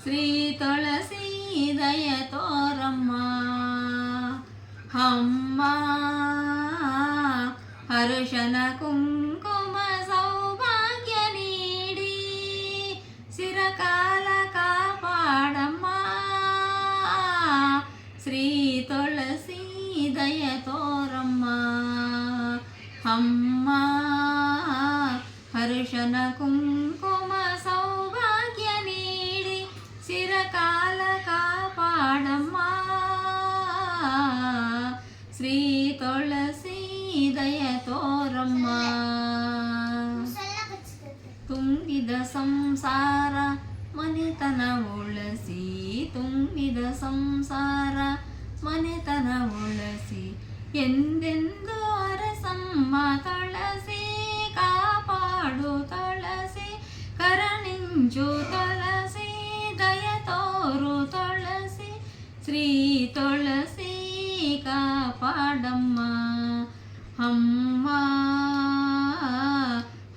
ಶ್ರೀ ತುಳಸಿ ದಯ ತೋರಮ್ಮ ಅಮ್ಮ. ಹರುಷನ ಕುಂಕುಮ ಸೌಭಾಗ್ಯ ನೀಡಿ ಚಿರಕಾಲ ಕಾಪಾಡಮ್ಮ. ಶ್ರೀ ತುಳಸಿ ದಯ ತೋರಮ್ಮ ಅಮ್ಮ. ಹರುಷನ ಕುಂಕುಮ ಸೌಭಾಗ್ಯ ನೀಡಿ ಚಿರಕಾಲ ಕಾಪಾಡಮ್ಮ. ಶ್ರೀ ತುಳಸಿ ದಯ ತೋರಮ್ಮ. ತುಂಬಿದ ಸಂಸಾರ ಮನೆತನ ಉಳಸಿ, ತುಂಬಿದ ಸಂಸಾರ ಮನೆತನ ಉಳಸಿ, ಎಂದೆಂದು ಅರಸಮ್ಮ ತುಳಸಿ. ಕಾಪಾಡು ತುಳಸಿ, ಕರಣಿಂಚು ತುಳಸಿ, ದಯ ತೋರು ತುಳಸಿ. ಶ್ರೀ ತುಳಸಿ ಕಾಪಾಡಮ್ಮ ಅಮ್ಮ.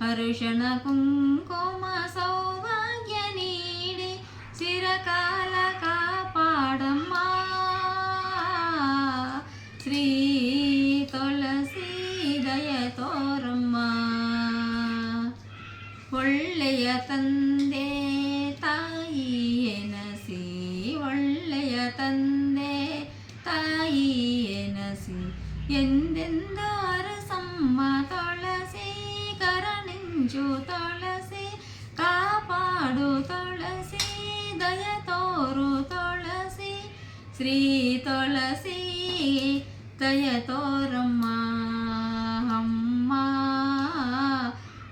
ಹರುಷಣ ಕುಂಕುಮ ಸೌಭಾಗ್ಯ ನೀಡಿ ಚಿರಕಾಲ ಕಾಪಾಡಮ್ಮ. ಶ್ರೀ ತುಳಸಿ ದಯ ತೋರಮ್ಮ. ಒಳ್ಳೆಯ ತಂದೆ ತಾಯಿ ಎನಸಿ, ಒಳ್ಳೆಯ ತಂದೆ ತಾಯಿ ಎನಸಿ, ಎಂದೆಂದು ಅರಸಮ್ಮ ತುಳಸಿ. ಕರಣಿಂಚು ತುಳಸಿ, ಕಾಪಾಡು ತುಳಸಿ, ದಯ ತೋರು ತುಳಸಿ. ಶ್ರೀ ತುಳಸಿ ದಯ ತೋರಮ್ಮ ಅಮ್ಮ.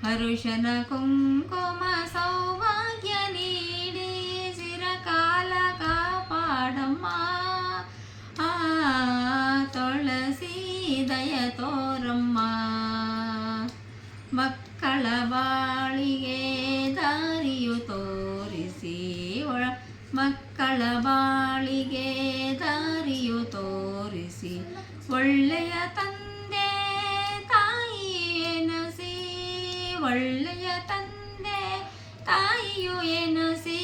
ಹರುಷನ ಕುಂಕುಮ ಸೌಭಾಗ್ಯ ನೀಡಿ ಚಿರಕಾಲ ಕಾಪಾಡಮ್ಮ. ತುಳಸಿ ದಯ ತೋರಮ್ಮ. ಮಕ್ಕಳ ಬಾಳಿಗೆ ದಾರಿಯು ತೋರಿಸಿ, ಮಕ್ಕಳ ಬಾಳಿಗೆ ದಾರಿಯು ತೋರಿಸಿ, ಒಳ್ಳೆಯ ತಂದೆ ತಾಯಿ ಎನಸಿ, ಒಳ್ಳೆಯ ತಂದೆ ತಾಯಿಯು ಎನಸಿ.